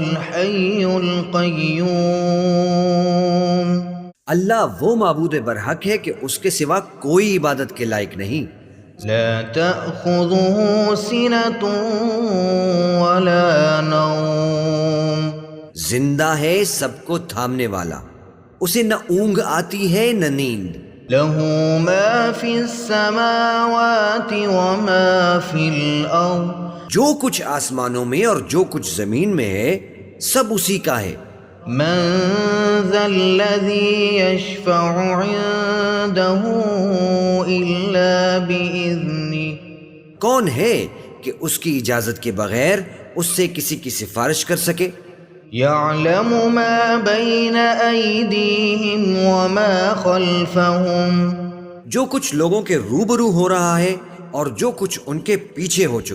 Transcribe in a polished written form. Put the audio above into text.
الحي القيوم اللہ وہ معبود برحق ہے کہ اس کے سوا کوئی عبادت کے لائق نہیں. لا تأخذه سنة ولا نوم زندہ ہے سب کو تھامنے والا، اسے نہ اونگ آتی ہے نہ نیند. له ما في السماوات وما في الأرض جو کچھ آسمانوں میں اور جو کچھ زمین میں ہے سب اسی کا ہے. من ذا الذي يشفع عنده إلا بإذنه کون ہے کہ اس کی اجازت کے بغیر اس سے کسی کی سفارش کر سکے؟ يعلم ما بين أيديهم وما خلفهم جو کچھ لوگوں کے روبرو ہو رہا ہے اور جو کچھ ان کے پیچھے ہو چکا